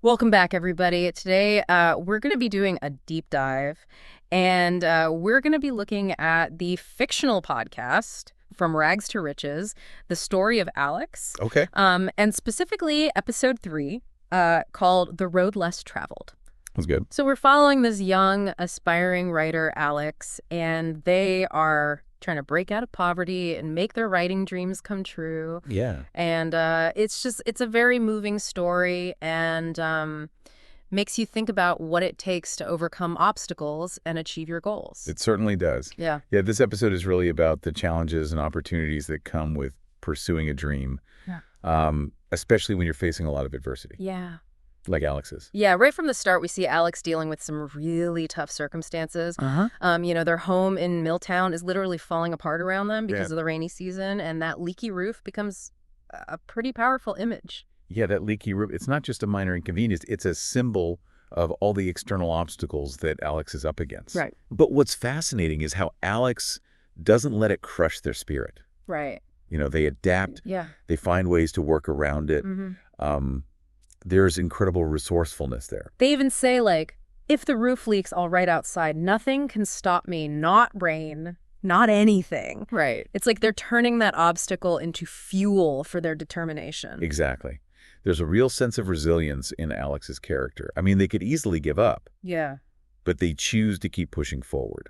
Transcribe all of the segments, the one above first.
Welcome back, everybody. Today, we're going to be doing a deep dive, and we're going to be looking at the fictional podcast, From Rags to Riches, the story of Alex, Okay. and specifically episode 3, called The Road Less Traveled. That's good. So we're following this young, aspiring writer, Alex, and they are trying to break out of poverty and make their writing dreams come true. Yeah. And it's a very moving story and makes you think about what it takes to overcome obstacles and achieve your goals. It certainly does. Yeah. Yeah, this episode is really about the challenges and opportunities that come with pursuing a dream, especially when you're facing a lot of adversity, Yeah. like Alex's. Yeah, right from the start, we see Alex dealing with some really tough circumstances. Their home in Milltown is literally falling apart around them because of the rainy season, and that leaky roof becomes a pretty powerful image. Yeah, that leaky roof, it's not just a minor inconvenience, it's a symbol of all the external obstacles that Alex is up against. Right. But what's fascinating is how Alex doesn't let it crush their spirit. Right. They adapt. Yeah. They find ways to work around it. There's incredible resourcefulness there. They even say, like, if the roof leaks all right outside, nothing can stop me, not rain, not anything. Right. It's like they're turning that obstacle into fuel for their determination. Exactly. There's a real sense of resilience in Alex's character. I mean, they could easily give up. Yeah. But they choose to keep pushing forward.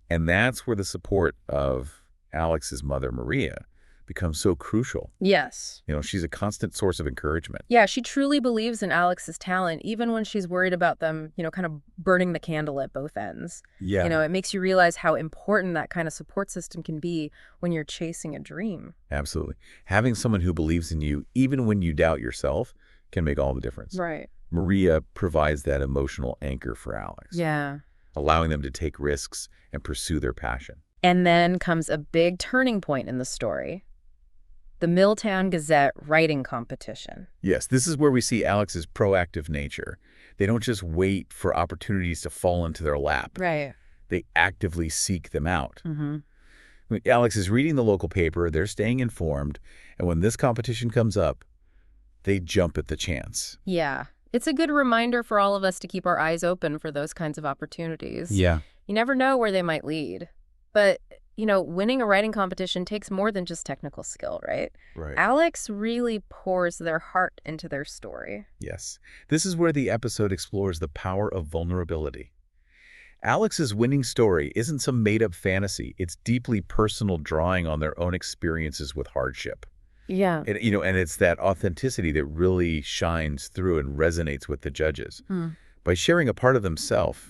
And that's where the support of Alex's mother, Maria, becomes so crucial. Yes. She's a constant source of encouragement. Yeah, she truly believes in Alex's talent, even when she's worried about them, kind of burning the candle at both ends. Yeah. It makes you realize how important that kind of support system can be when you're chasing a dream. Absolutely. Having someone who believes in you, even when you doubt yourself, can make all the difference. Right. Maria provides that emotional anchor for Alex. Yeah. Allowing them to take risks and pursue their passion. And then comes a big turning point in the story. The Milltown Gazette writing competition. Yes, this is where we see Alex's proactive nature. They don't just wait for opportunities to fall into their lap. Right. They actively seek them out. When Alex is reading the local paper, they're staying informed, and when this competition comes up, they jump at the chance. Yeah. It's a good reminder for all of us to keep our eyes open for those kinds of opportunities. Yeah. You never know where they might lead. But winning a writing competition takes more than just technical skill, right? Right. Alex really pours their heart into their story. Yes. This is where the episode explores the power of vulnerability. Alex's winning story isn't some made-up fantasy. It's deeply personal, drawing on their own experiences with hardship. Yeah. And, and it's that authenticity that really shines through and resonates with the judges. By sharing a part of themselves,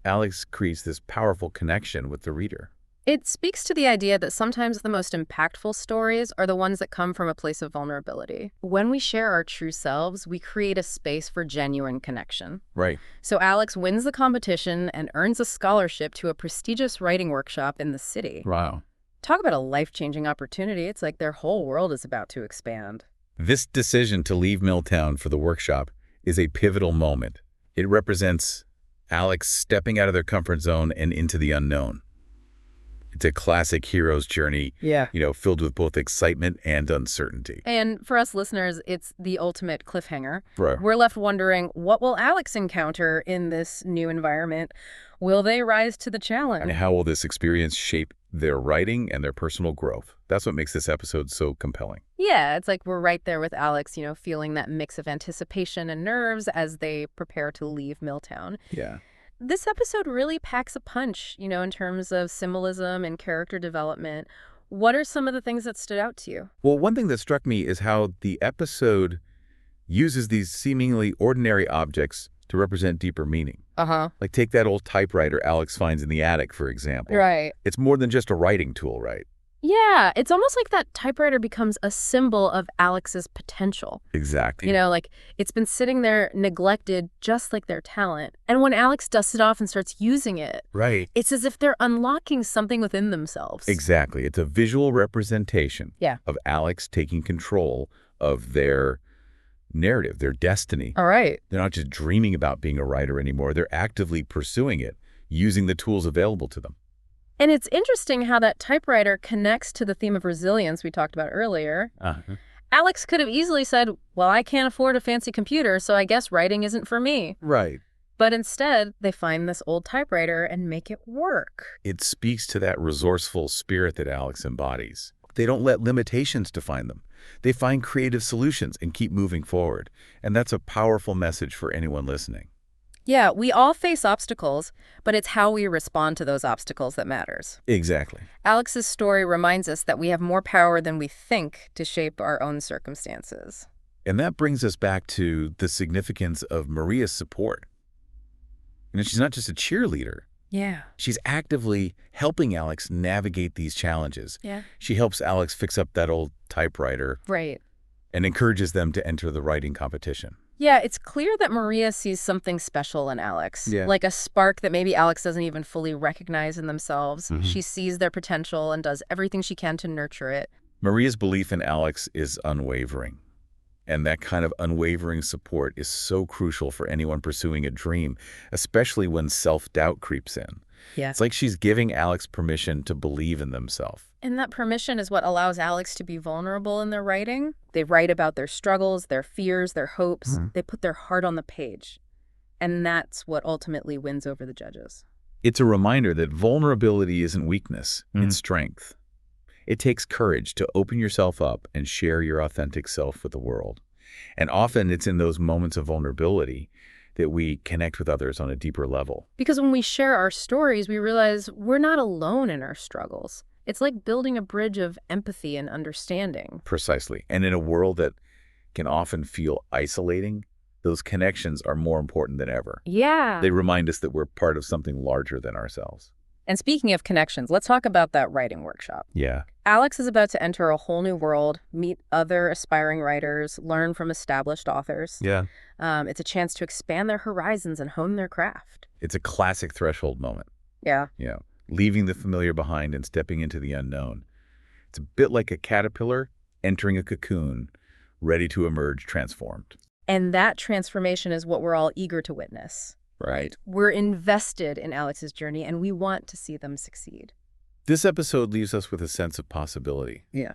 Alex creates this powerful connection with the reader. It speaks to the idea that sometimes the most impactful stories are the ones that come from a place of vulnerability. When we share our true selves, we create a space for genuine connection. Right. So Alex wins the competition and earns a scholarship to a prestigious writing workshop in the city. Wow. Talk about a life-changing opportunity. It's like their whole world is about to expand. This decision to leave Milltown for the workshop is a pivotal moment. It represents Alex stepping out of their comfort zone and into the unknown. It's a classic hero's journey, filled with both excitement and uncertainty. And for us listeners, it's the ultimate cliffhanger. Right. We're left wondering, what will Alex encounter in this new environment? Will they rise to the challenge? And how will this experience shape their writing and their personal growth? That's what makes this episode so compelling. Yeah, it's like we're right there with Alex, feeling that mix of anticipation and nerves as they prepare to leave Milltown. Yeah. This episode really packs a punch, in terms of symbolism and character development. What are some of the things that stood out to you? Well, one thing that struck me is how the episode uses these seemingly ordinary objects to represent deeper meaning. Like take that old typewriter Alex finds in the attic, for example. Right. It's more than just a writing tool, right? Yeah, it's almost like that typewriter becomes a symbol of Alex's potential. Exactly. Like it's been sitting there neglected just like their talent. And when Alex dusts it off and starts using it, right, it's as if they're unlocking something within themselves. Exactly. It's a visual representation of Alex taking control of their narrative, their destiny. All right. They're not just dreaming about being a writer anymore. They're actively pursuing it, using the tools available to them. And it's interesting how that typewriter connects to the theme of resilience we talked about earlier. Alex could have easily said, well, I can't afford a fancy computer, so I guess writing isn't for me. Right. But instead, they find this old typewriter and make it work. It speaks to that resourceful spirit that Alex embodies. They don't let limitations define them. They find creative solutions and keep moving forward. And that's a powerful message for anyone listening. Yeah, we all face obstacles, but it's how we respond to those obstacles that matters. Exactly. Alex's story reminds us that we have more power than we think to shape our own circumstances. And that brings us back to the significance of Maria's support. She's not just a cheerleader. Yeah. She's actively helping Alex navigate these challenges. Yeah. She helps Alex fix up that old typewriter. Right. And encourages them to enter the writing competition. Yeah, it's clear that Maria sees something special in Alex. Yeah. Like a spark that maybe Alex doesn't even fully recognize in themselves. Mm-hmm. She sees their potential and does everything she can to nurture it. Maria's belief in Alex is unwavering. And that kind of unwavering support is so crucial for anyone pursuing a dream, especially when self-doubt creeps in. Yeah. It's like she's giving Alex permission to believe in themselves. And that permission is what allows Alex to be vulnerable in their writing. They write about their struggles, their fears, their hopes. They put their heart on the page. And that's what ultimately wins over the judges. It's a reminder that vulnerability isn't weakness, it's strength. It takes courage to open yourself up and share your authentic self with the world. And often it's in those moments of vulnerability that we connect with others on a deeper level. Because when we share our stories, we realize we're not alone in our struggles. It's like building a bridge of empathy and understanding. Precisely. And in a world that can often feel isolating, those connections are more important than ever. Yeah. They remind us that we're part of something larger than ourselves. And speaking of connections, let's talk about that writing workshop. Yeah. Alex is about to enter a whole new world, meet other aspiring writers, learn from established authors. Yeah. It's a chance to expand their horizons and hone their craft. It's a classic threshold moment. Yeah. Leaving the familiar behind and stepping into the unknown. It's a bit like a caterpillar entering a cocoon, ready to emerge transformed. And that transformation is what we're all eager to witness. Right. We're invested in Alex's journey, and we want to see them succeed. This episode leaves us with a sense of possibility. Yeah.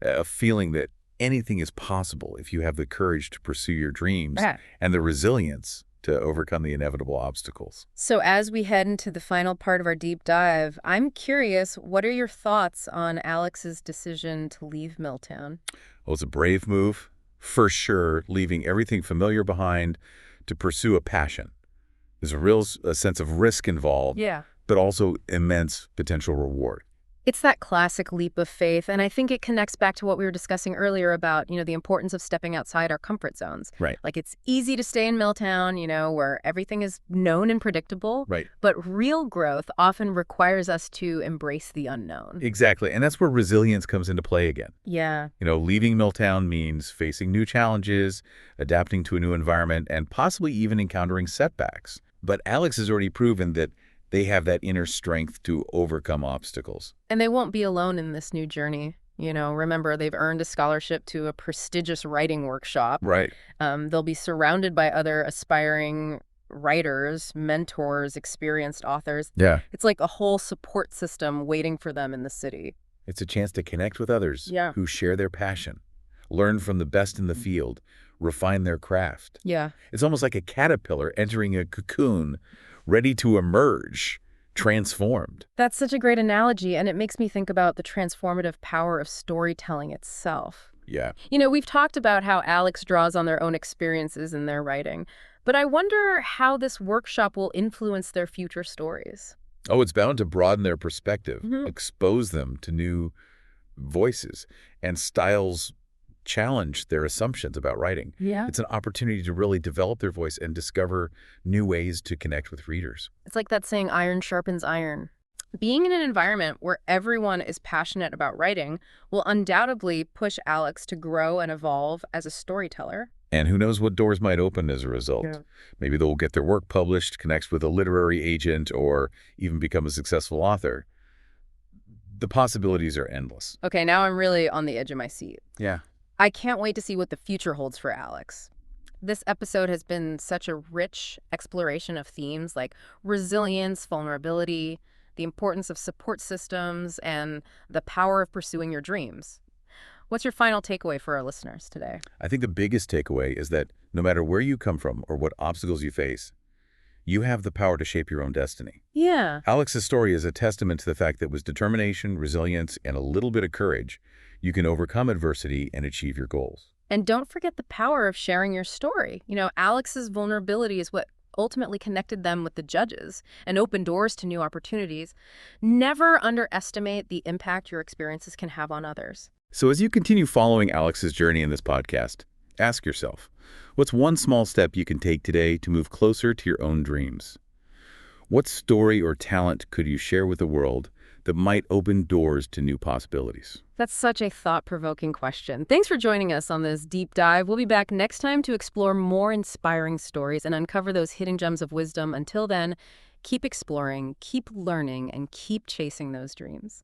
A feeling that anything is possible if you have the courage to pursue your dreams and the resilience to overcome the inevitable obstacles. So as we head into the final part of our deep dive, I'm curious, what are your thoughts on Alex's decision to leave Milltown? Well, it's a brave move, for sure, leaving everything familiar behind to pursue a passion. There's a sense of risk involved, but also immense potential reward. It's that classic leap of faith, and I think it connects back to what we were discussing earlier about, the importance of stepping outside our comfort zones. Right. Like, it's easy to stay in Milltown, where everything is known and predictable. Right. But real growth often requires us to embrace the unknown. Exactly, and that's where resilience comes into play again. Yeah. Leaving Milltown means facing new challenges, adapting to a new environment, and possibly even encountering setbacks. But Alex has already proven that they have that inner strength to overcome obstacles. And they won't be alone in this new journey. Remember, they've earned a scholarship to a prestigious writing workshop. Right. They'll be surrounded by other aspiring writers, mentors, experienced authors. Yeah. It's like a whole support system waiting for them in the city. It's a chance to connect with others who share their passion, learn from the best in the field, refine their craft. Yeah. It's almost like a caterpillar entering a cocoon, ready to emerge, transformed. That's such a great analogy, and it makes me think about the transformative power of storytelling itself. Yeah. We've talked about how Alex draws on their own experiences in their writing, but I wonder how this workshop will influence their future stories. Oh, it's bound to broaden their perspective, expose them to new voices and styles challenge their assumptions about writing. Yeah. It's an opportunity to really develop their voice and discover new ways to connect with readers. It's like that saying, iron sharpens iron. Being in an environment where everyone is passionate about writing will undoubtedly push Alex to grow and evolve as a storyteller. And who knows what doors might open as a result. Yeah. Maybe they'll get their work published, connect with a literary agent, or even become a successful author. The possibilities are endless. Okay, now I'm really on the edge of my seat. Yeah. I can't wait to see what the future holds for Alex. This episode has been such a rich exploration of themes like resilience, vulnerability, the importance of support systems, and the power of pursuing your dreams. What's your final takeaway for our listeners today? I think the biggest takeaway is that no matter where you come from or what obstacles you face, you have the power to shape your own destiny. Yeah. Alex's story is a testament to the fact that with determination, resilience, and a little bit of courage, you can overcome adversity and achieve your goals. And don't forget the power of sharing your story. Alex's vulnerability is what ultimately connected them with the judges and opened doors to new opportunities. Never underestimate the impact your experiences can have on others. So as you continue following Alex's journey in this podcast, ask yourself, what's one small step you can take today to move closer to your own dreams? What story or talent could you share with the world that might open doors to new possibilities? That's such a thought-provoking question. Thanks for joining us on this deep dive. We'll be back next time to explore more inspiring stories and uncover those hidden gems of wisdom. Until then, keep exploring, keep learning, and keep chasing those dreams.